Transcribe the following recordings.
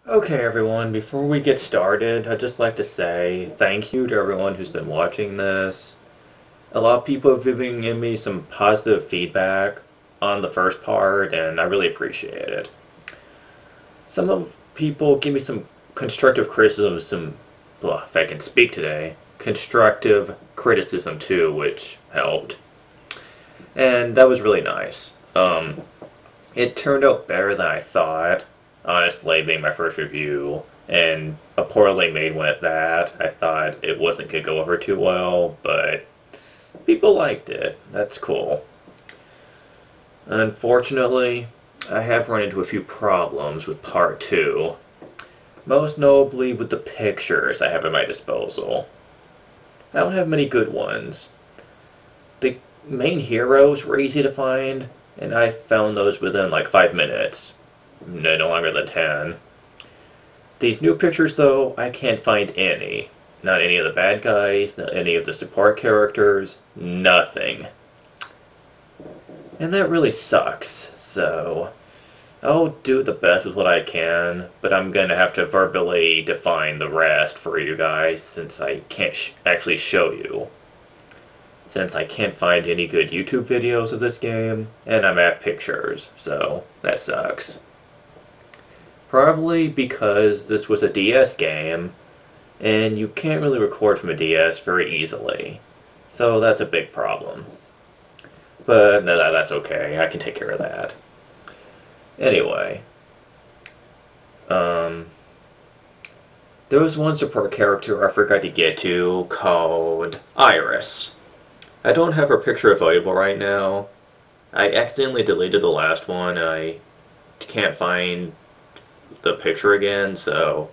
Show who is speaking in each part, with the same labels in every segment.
Speaker 1: Okay, everyone, before we get started, I'd just like to say thank you to everyone who's been watching this. A lot of people have given me some positive feedback on the first part, and I really appreciate it. Some of people give me some constructive criticism, well, if I can speak today, constructive criticism too, which helped. And that was really nice. It turned out better than I thought, honestly, being my first review, and a poorly made one at that. I thought it wasn't going to go over too well, but people liked it. That's cool. Unfortunately, I have run into a few problems with part 2, most notably with the pictures I have at my disposal. I don't have many good ones. The main heroes were easy to find, and I found those within like 5 minutes. No longer than 10. These new pictures, though, I can't find any. Not any of the bad guys, not any of the support characters, nothing. And that really sucks, so I'll do the best with what I can, but I'm gonna have to verbally define the rest for you guys since I can't actually show you. Since I can't find any good YouTube videos of this game, and I'm out of pictures, so that sucks. Probably because this was a DS game, and you can't really record from a DS very easily. So that's a big problem. But no, that's okay, I can take care of that. Anyway, there was one support character I forgot to get to called Iris. I don't have her picture available right now. I accidentally deleted the last one, and I can't find the picture again, so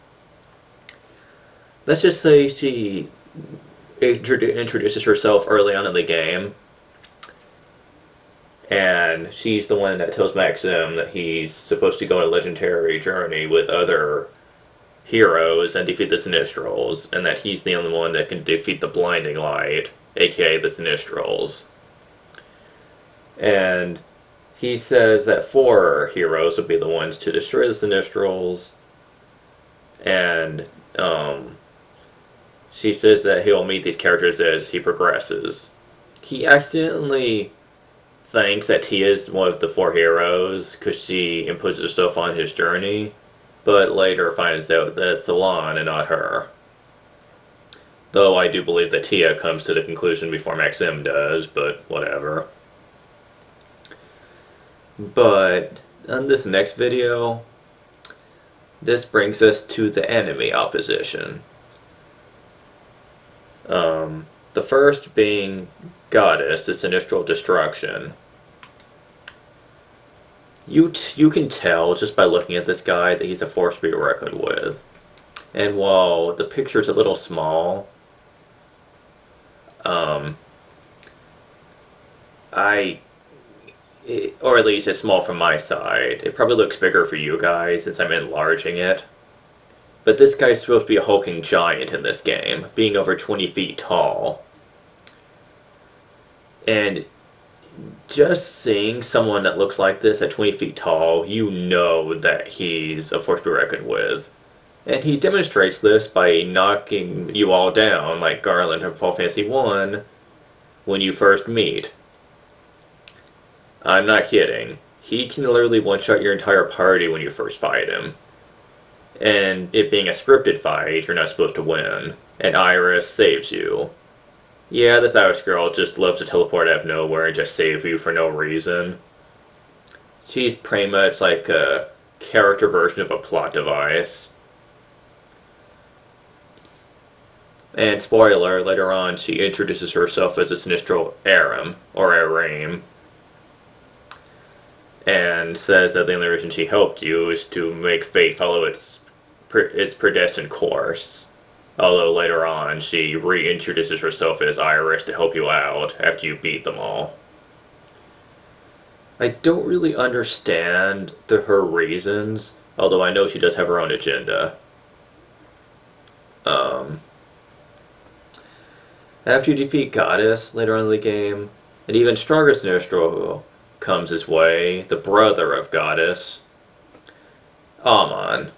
Speaker 1: let's just say she introduces herself early on in the game, and she's the one that tells Maxim that he's supposed to go on a legendary journey with other heroes and defeat the Sinistrals, and that he's the only one that can defeat the Blinding Light, aka the Sinistrals. And he says that 4 heroes would be the ones to destroy the Sinistrals, and she says that he'll meet these characters as he progresses. He accidentally thinks that Tia is one of the 4 heroes because she imposes herself on his journey, but later finds out that it's Salon and not her. Though I do believe that Tia comes to the conclusion before Maxim does, but whatever. But on this next video, this brings us to the enemy opposition. The first being Goddess, the Sinistral Destruction. You can tell just by looking at this guy that he's a force to be reckoned with. And while the picture's a little small, or at least it's small from my side. It probably looks bigger for you guys since I'm enlarging it. But this guy's supposed to be a hulking giant in this game, being over 20 feet tall. And just seeing someone that looks like this at 20 feet tall, you know that he's a force to be reckoned with. And he demonstrates this by knocking you all down, like Garland from Final Fantasy 1, when you first meet. I'm not kidding. He can literally one-shot your entire party when you first fight him. And it being a scripted fight, you're not supposed to win. And Iris saves you. Yeah, this Iris girl just loves to teleport out of nowhere and just save you for no reason. She's pretty much like a character version of a plot device. And spoiler, later on she introduces herself as a Sinistral Aram, or Aram, and says that the only reason she helped you is to make fate follow its predestined course. Although later on, she reintroduces herself as Iris to help you out after you beat them all. I don't really understand her reasons, although I know she does have her own agenda. After you defeat Goddess later on in the game, an even stronger Sinistral comes his way, the brother of Goddess, Amon.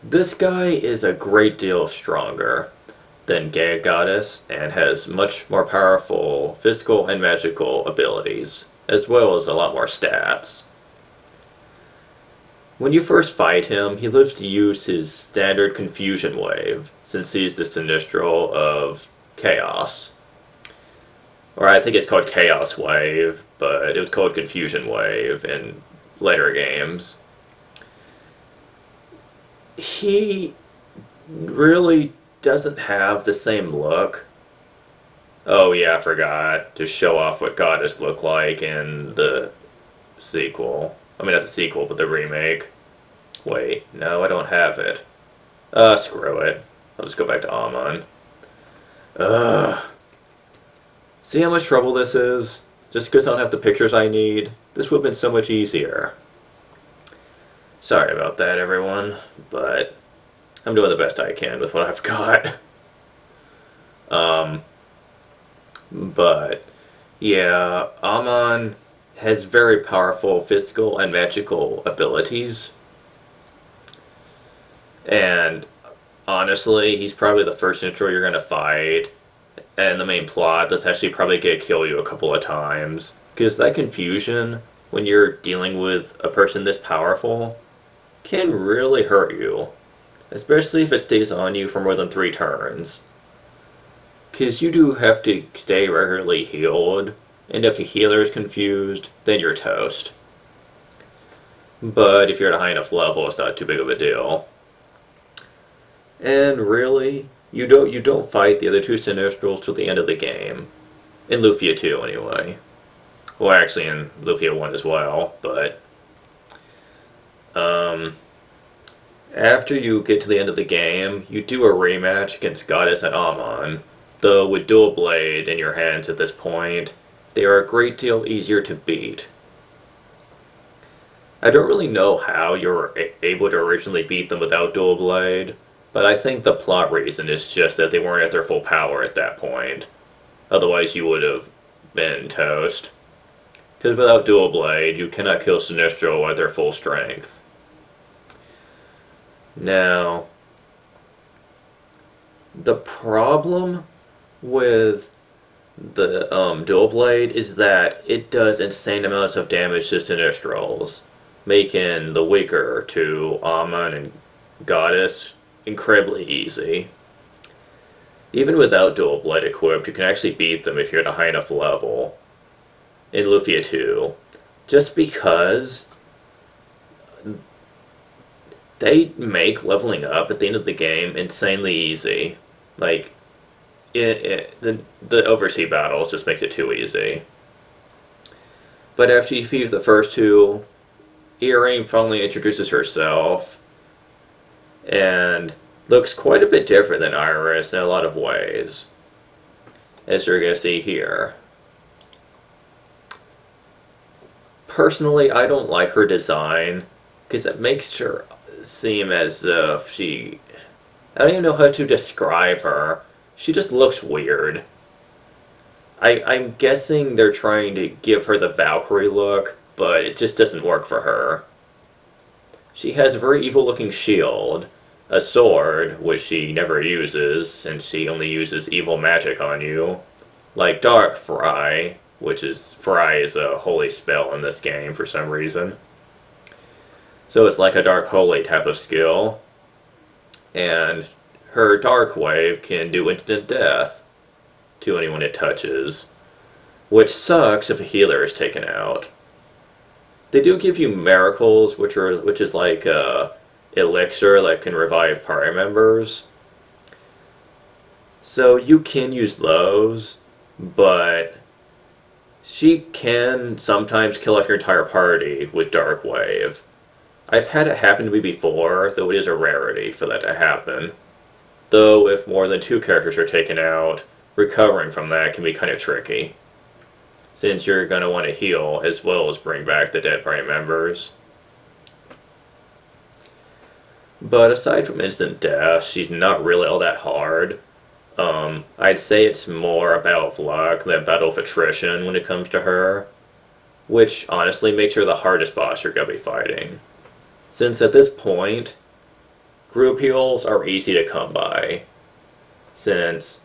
Speaker 1: This guy is a great deal stronger than Goddess and has much more powerful physical and magical abilities, as well as a lot more stats. When you first fight him, he lives to use his standard confusion wave, since he's the Sinistral of Chaos. Or I think it's called Chaos Wave, but it was called Confusion Wave in later games. He really doesn't have the same look. Oh yeah, I forgot to show off what Goddess looked like in the sequel. I mean, not the sequel, but the remake. Wait, no, I don't have it. Screw it. I'll just go back to Amon. Ugh. See how much trouble this is? Just because I don't have the pictures I need? This would have been so much easier. Sorry about that, everyone, but I'm doing the best I can with what I've got. But, yeah, Amon has very powerful physical and magical abilities. And, honestly, he's probably the first intro you're going to fight. And the main plot that's actually probably going to kill you a couple of times. Because that confusion, when you're dealing with a person this powerful, can really hurt you. Especially if it stays on you for more than 3 turns. Because you do have to stay regularly healed, and if a healer is confused, then you're toast. But if you're at a high enough level, it's not too big of a deal. And really, you don't fight the other 2 Sinistrals till the end of the game. In Lufia 2, anyway. Well, actually in Lufia 1 as well, but... after you get to the end of the game, you do a rematch against Goddess and Amon. Though with Dual Blade in your hands at this point, they are a great deal easier to beat. I don't really know how you were able to originally beat them without Dual Blade, but I think the plot reason is just that they weren't at their full power at that point. Otherwise you would have been toast. Because without Dual Blade, you cannot kill Sinistral at their full strength. Now, the problem with the Dual Blade is that it does insane amounts of damage to Sinistrals, making the weaker to Amon and Goddess incredibly easy. Even without Dual Blade equipped, you can actually beat them if you're at a high enough level in Lufia 2, just because they make leveling up at the end of the game insanely easy. Like, the oversea battles just makes it too easy. But after you defeat the first 2, Earring finally introduces herself, and looks quite a bit different than Iris in a lot of ways, as you're going to see here. Personally, I don't like her design, because it makes her seem as if she... I don't even know how to describe her. She just looks weird. I'm guessing they're trying to give her the Valkyrie look, but it just doesn't work for her. She has a very evil-looking shield, a sword, which she never uses, since she only uses evil magic on you, like Dark Fry, which is... Fry is a holy spell in this game for some reason. So it's like a Dark Holy type of skill. And her Dark Wave can do instant death to anyone it touches, which sucks if a healer is taken out. They do give you miracles, which is like a elixir that can revive party members. So you can use those, but she can sometimes kill off your entire party with Dark Wave. I've had it happen to me before, though it is a rarity for that to happen. Though if more than 2 characters are taken out, recovering from that can be kind of tricky, since you're going to want to heal as well as bring back the dead party members. But aside from instant death, she's not really all that hard. I'd say it's more about luck than battle of attrition when it comes to her, which honestly makes her the hardest boss you're going to be fighting. Since at this point, Group heals are easy to come by, since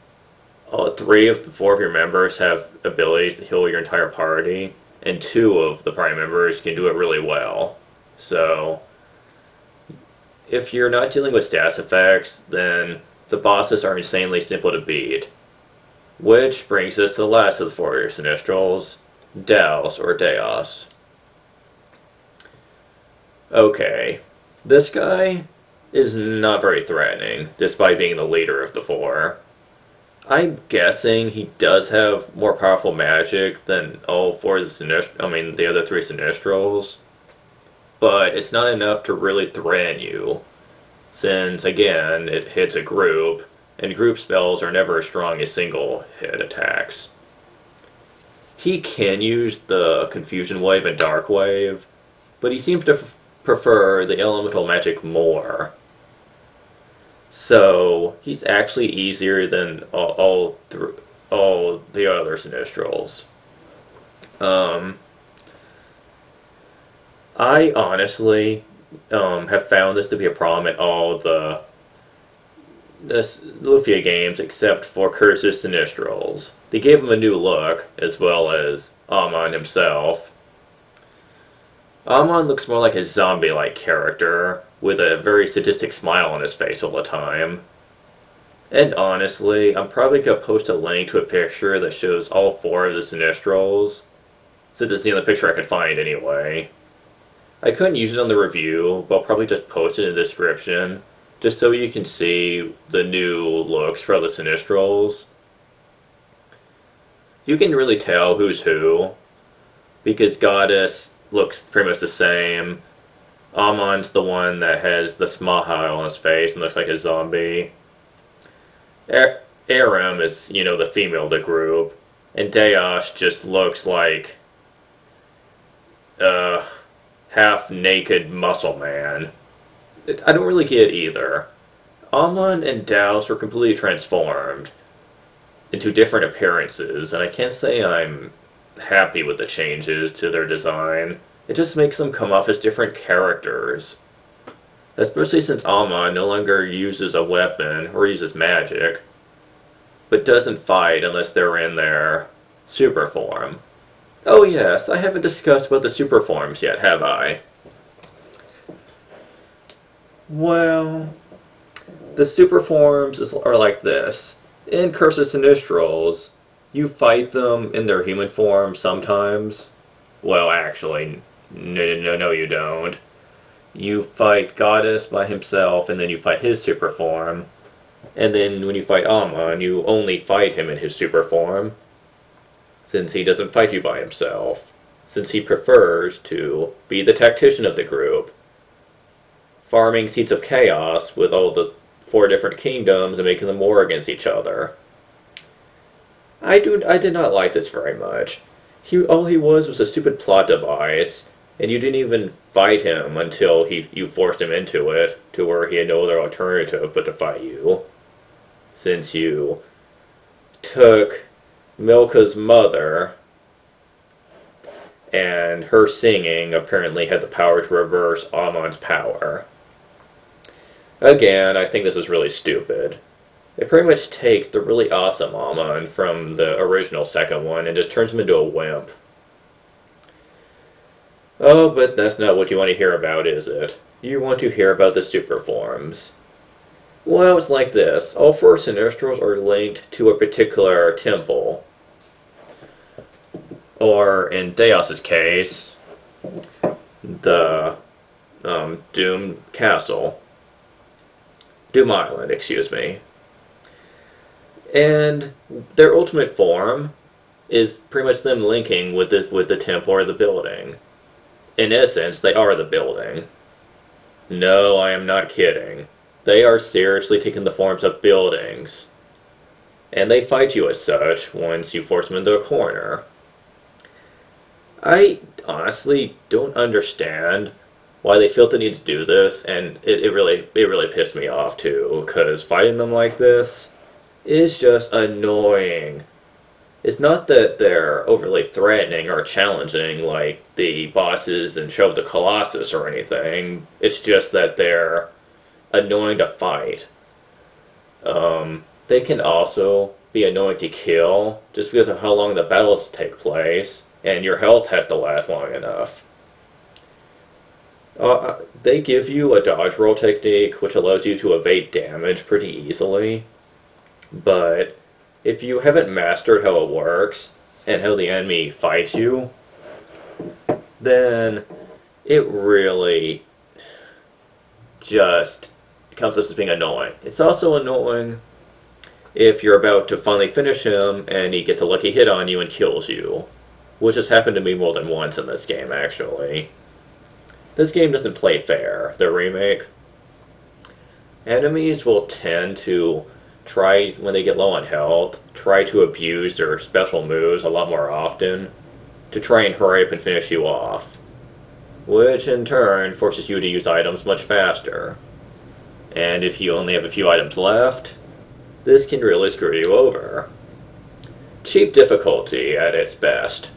Speaker 1: 3 of the 4 of your members have abilities to heal your entire party, and 2 of the party members can do it really well. So, if you're not dealing with status effects, then the bosses are insanely simple to beat. Which brings us to the last of the 4 of your Sinistrals, Daos or Daos. Okay, this guy is not very threatening, despite being the leader of the 4. I'm guessing he does have more powerful magic than all 4 of the other 3 Sinistrals, but it's not enough to really threaten you, since again it hits a group, and group spells are never as strong as single hit attacks. He can use the Confusion Wave and Dark Wave, but he seems to prefer the elemental magic more. So he's actually easier than all the other Sinistrals. I honestly have found this to be a problem in all the Lufia games except for Curse's Sinistrals. They gave him a new look, as well as Amon himself. Amon looks more like a zombie-like character, with a very sadistic smile on his face all the time. And honestly, I'm probably going to post a link to a picture that shows all 4 of the Sinistrals, since it's the only picture I could find anyway. I couldn't use it on the review, but I'll probably just post it in the description, just so you can see the new looks for the Sinistrals. You can really tell who's who, because Goddess looks pretty much the same. Amon's the one that has the smile on his face and looks like a zombie. Aram is, the female of the group. And Daos just looks like half-naked muscle man. I don't really get either. Amon and Daos were completely transformed into different appearances, and I can't say I'm happy with the changes to their design. It just makes them come off as different characters. Especially since Amon no longer uses a weapon or uses magic, but doesn't fight unless they're in their super form. Oh yes, I haven't discussed about the super forms yet, have I? Well, the super forms are like this. In Curse of Sinistrals, you fight them in their human form sometimes. Well, actually, no, you don't. You fight Goddess by himself, and then you fight his super form. And then when you fight Amon, you only fight him in his super form, since he doesn't fight you by himself, since he prefers to be the tactician of the group, farming seeds of chaos with all the 4 different kingdoms and making them war against each other. I did not like this very much. All he was a stupid plot device, and you didn't even fight him until you forced him into it, to where he had no other alternative but to fight you. Since you took Milka's mother, and her singing apparently had the power to reverse Amon's power. Again, I think this is really stupid. It pretty much takes the really awesome Amon from the original second one and just turns him into a wimp. Oh, but that's not what you want to hear about, is it? You want to hear about the super forms. Well, it's like this. All 4 Sinistrals are linked to a particular temple. Or, in Daos' case, the Doom Castle. Doom Island, excuse me. And their ultimate form is pretty much them linking with the temple or the building. In essence, they are the building. No, I am not kidding. They are seriously taking the forms of buildings. And they fight you as such once you force them into a corner. I honestly don't understand why they felt the need to do this, and it really pissed me off too, because fighting them like this is just annoying. It's not that they're overly threatening or challenging like the bosses in Show of the Colossus or anything. It's just that they're annoying to fight. They can also be annoying to kill just because of how long the battles take place, and your health has to last long enough. They give you a dodge roll technique which allows you to evade damage pretty easily, but if you haven't mastered how it works and how the enemy fights you, then it really just comes up as being annoying. It's also annoying if you're about to finally finish him and he gets a lucky hit on you and kills you, which has happened to me more than once in this game, actually. This game doesn't play fair, the remake. Enemies will tend to try, when they get low on health, try to abuse their special moves a lot more often to try and hurry up and finish you off, which in turn forces you to use items much faster. And if you only have a few items left, this can really screw you over. Cheap difficulty at its best.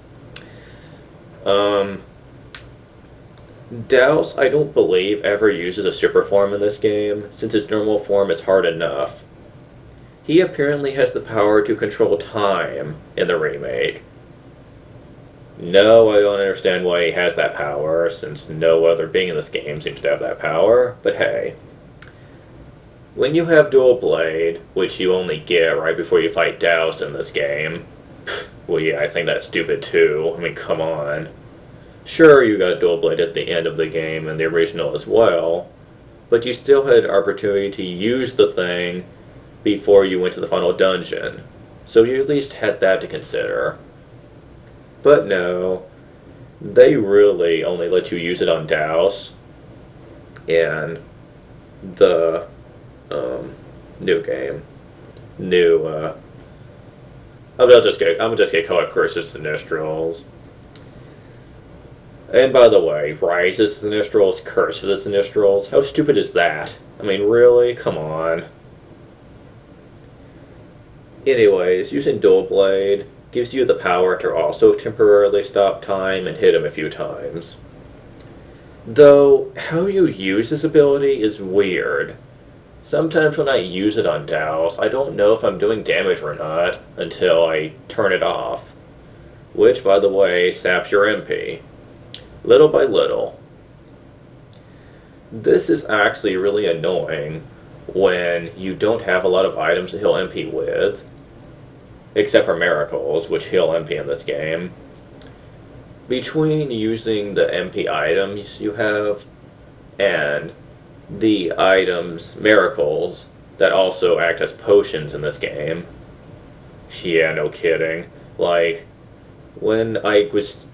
Speaker 1: Douse, I don't believe, ever uses a super form in this game, since his normal form is hard enough. He apparently has the power to control time in the remake. No, I don't understand why he has that power, since no other being in this game seems to have that power, but hey. When you have Dual Blade, which you only get right before you fight Douse in this game, well yeah, I think that's stupid too. I mean, come on. Sure, you got Dual Blade at the end of the game and the original as well, but you still had opportunity to use the thing before you went to the final dungeon, so you at least had that to consider. But no, they really only let you use it on Douse and the new game. I'm just gonna call it Curse of Sinistrals. And by the way, Rise of the Sinistrals, Curse of the Sinistrals. How stupid is that? I mean, really? Come on. Anyways, using Dual Blade gives you the power to also temporarily stop time and hit him a few times. Though, how you use this ability is weird. Sometimes when I use it on Douse, I don't know if I'm doing damage or not until I turn it off. Which, by the way, saps your MP. Little by little. This is actually really annoying when you don't have a lot of items to heal MP with, except for Miracles, which heal MP in this game. Between using the MP items you have and the items, Miracles, that also act as potions in this game. Yeah, no kidding. Like, when I was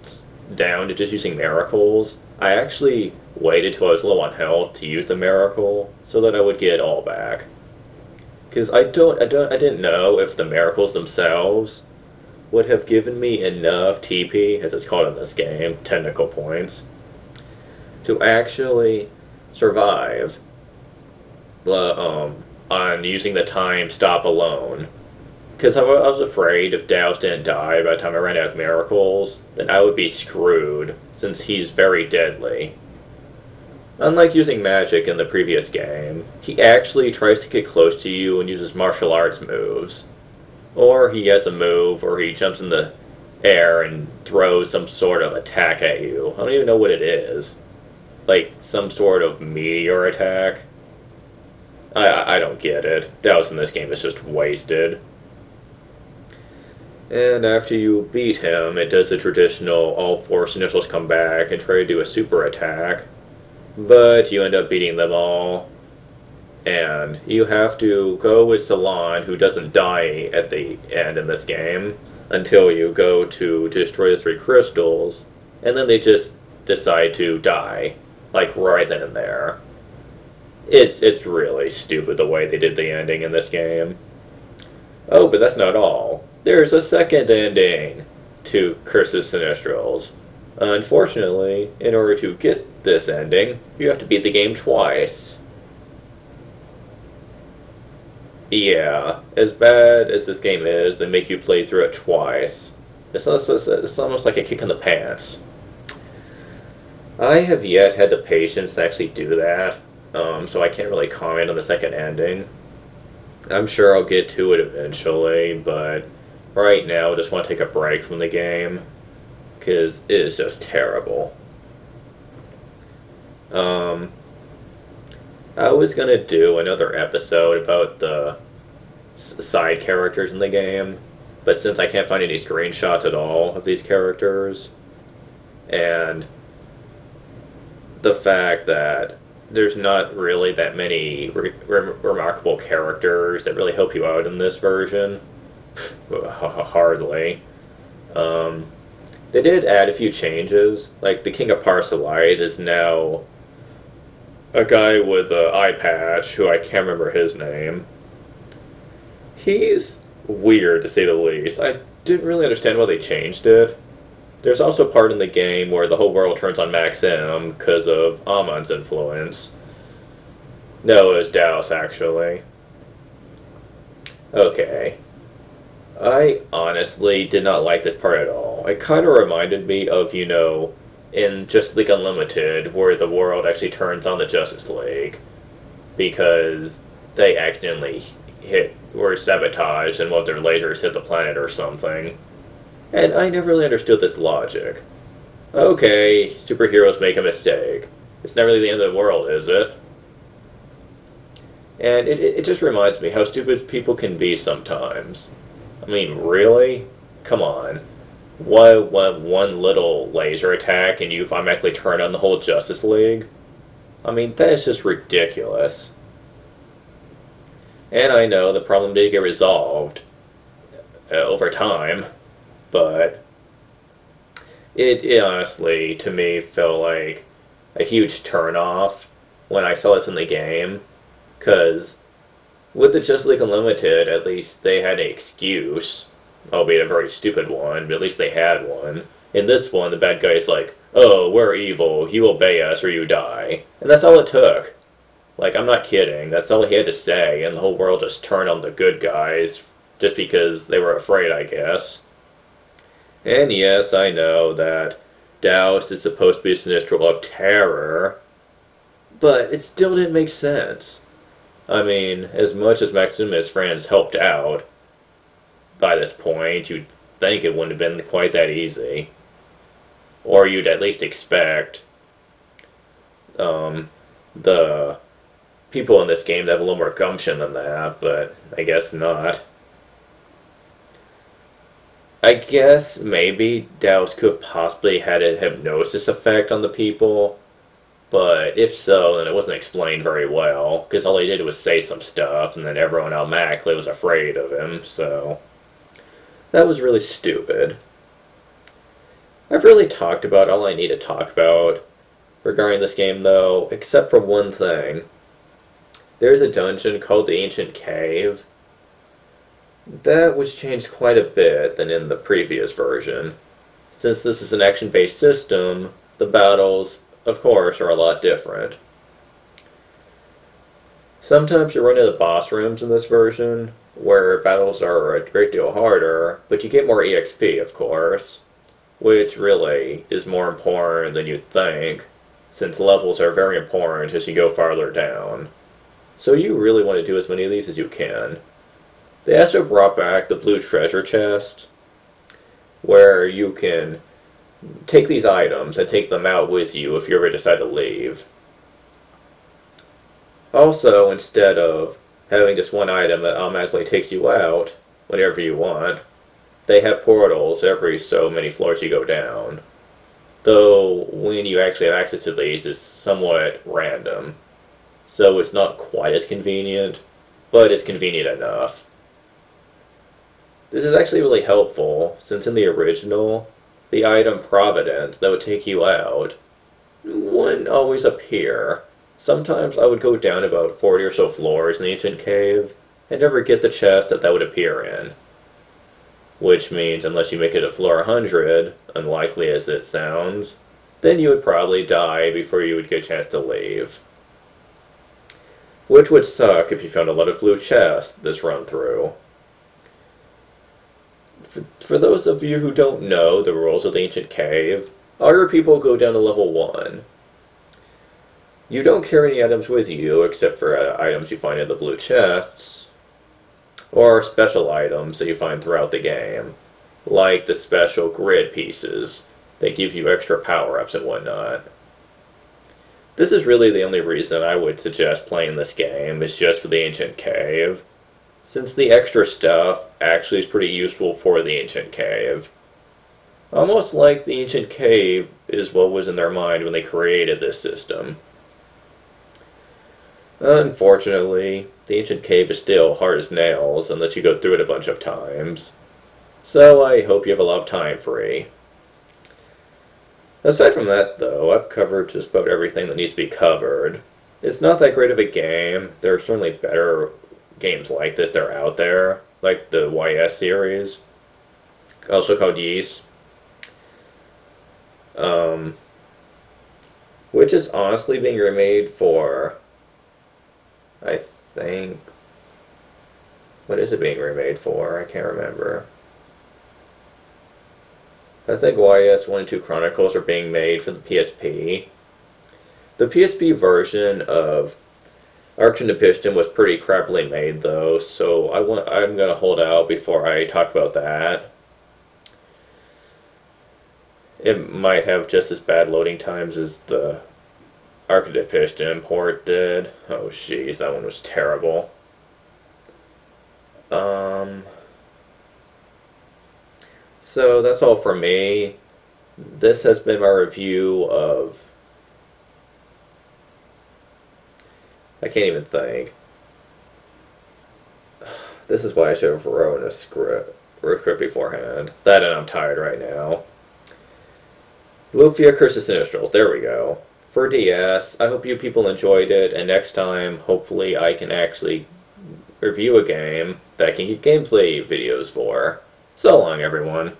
Speaker 1: down to just using Miracles, I actually waited till I was low on health to use the Miracle so that I would get it all back. Because I didn't know if the Miracles themselves would have given me enough TP, as it's called in this game, technical points, to actually survive on using the time stop alone. Because I was afraid if Douse didn't die by the time I ran out of Miracles, then I would be screwed, since he's very deadly. Unlike using magic in the previous game, he actually tries to get close to you and uses martial arts moves. Or he has a move where he jumps in the air and throws some sort of attack at you. I don't even know what it is. Like some sort of meteor attack. I don't get it. Douse in this game is just wasted. And after you beat him, it does the traditional all four Sinistrals come back and try to do a super attack. But you end up beating them all. And you have to go with Salon, who doesn't die at the end in this game, until you go to destroy the 3 crystals. And then they just decide to die. Like right then and there. It's really stupid the way they did the ending in this game. Oh, but that's not all. There's a second ending to Curse of Sinistrals. Unfortunately, in order to get this ending, you have to beat the game twice. Yeah, as bad as this game is, they make you play through it twice. It's almost like a kick in the pants. I have yet had the patience to actually do that, so I can't really comment on the second ending. I'm sure I'll get to it eventually, but right now I just want to take a break from the game because it is just terrible. Um, I was gonna do another episode about the side characters in the game, but since I can't find any screenshots at all of these characters, and the fact that there's not really that many remarkable characters that really help you out in this version, hardly. Um, they did add a few changes, like the King of Parcelite is now a guy with an eye patch who I can't remember his name. He's weird to say the least. I didn't really understand why they changed it. There's also a part in the game where the whole world turns on Max M because of Amon's influence. No, it was Daos, actually. Okay. I honestly did not like this part at all. It kind of reminded me of, in Justice League Unlimited, where the world actually turns on the Justice League because they accidentally were sabotaged and one of their lasers hit the planet or something. And I never really understood this logic. Okay, superheroes make a mistake. It's not really the end of the world, is it? And it just reminds me how stupid people can be sometimes. I mean, really? Come on. Why one little laser attack and you automatically turn on the whole Justice League? I mean, that is just ridiculous. And I know the problem did get resolved over time, but it honestly, to me, felt like a huge turnoff when I saw this in the game, because with the Justice League Unlimited, at least they had an excuse, albeit a very stupid one, but at least they had one. In this one, the bad guy is like, oh, we're evil, you obey us or you die. And that's all it took. Like, I'm not kidding, that's all he had to say, and the whole world just turned on the good guys, just because they were afraid, I guess. And yes, I know that Daos is supposed to be a Sinistral of terror, but it still didn't make sense. I mean, as much as Maxim and his friends helped out, by this point, you'd think it wouldn't have been quite that easy. Or you'd at least expect the people in this game to have a little more gumption than that, but I guess not. I guess maybe Daos could have possibly had a hypnosis effect on the people, but if so, then it wasn't explained very well, because all he did was say some stuff, and then everyone automatically was afraid of him, so that was really stupid. I've really talked about all I need to talk about regarding this game, though, except for one thing. There's a dungeon called the Ancient Cave. That was changed quite a bit than in the previous version. Since this is an action-based system, the battles, of course, are a lot different. Sometimes you run into the boss rooms in this version, where battles are a great deal harder, but you get more EXP, of course, which really is more important than you'd think, since levels are very important as you go farther down. So you really want to do as many of these as you can. They also brought back the blue treasure chest, where you can take these items and take them out with you if you ever decide to leave. Also, instead of having just one item that automatically takes you out whenever you want, they have portals every so many floors you go down. Though, when you actually have access to these, it's somewhat random. So it's not quite as convenient, but it's convenient enough. This is actually really helpful, since in the original, the item Providence that would take you out wouldn't always appear. Sometimes I would go down about 40 or so floors in the Ancient Cave and never get the chest that would appear in. Which means, unless you make it to floor 100, unlikely as it sounds, then you would probably die before you would get a chance to leave. Which would suck if you found a lot of blue chests this run through. For those of you who don't know the rules of the Ancient Cave, all your people go down to level 1. You don't carry any items with you except for items you find in the blue chests, or special items that you find throughout the game, like the special grid pieces that give you extra power-ups and whatnot. This is really the only reason I would suggest playing this game, is just for the Ancient Cave, since the extra stuff actually is pretty useful for the Ancient Cave. Almost like the Ancient Cave is what was in their mind when they created this system. Unfortunately, the Ancient Cave is still hard as nails unless you go through it a bunch of times. So I hope you have a lot of time free. Aside from that, though, I've covered just about everything that needs to be covered. It's not that great of a game. There are certainly better games like this that are out there, like the YS series, also called Yeast, which is honestly being remade for, I think, what is it being remade for? I can't remember. I think YS 1 and 2 Chronicles are being made for the PSP. The PSP version of Arch and the Piston was pretty crappily made, though, so I'm going to hold out before I talk about that. It might have just as bad loading times as the Arch and the Piston port did. Oh, jeez, that one was terrible. So that's all for me. This has been my review of... I can't even think. This is why I should have wrote a script beforehand. That and I'm tired right now. Lufia Curse of Sinistrals. There we go. For DS, I hope you people enjoyed it, and next time, hopefully I can actually review a game that I can get gameplay videos for. So long, everyone.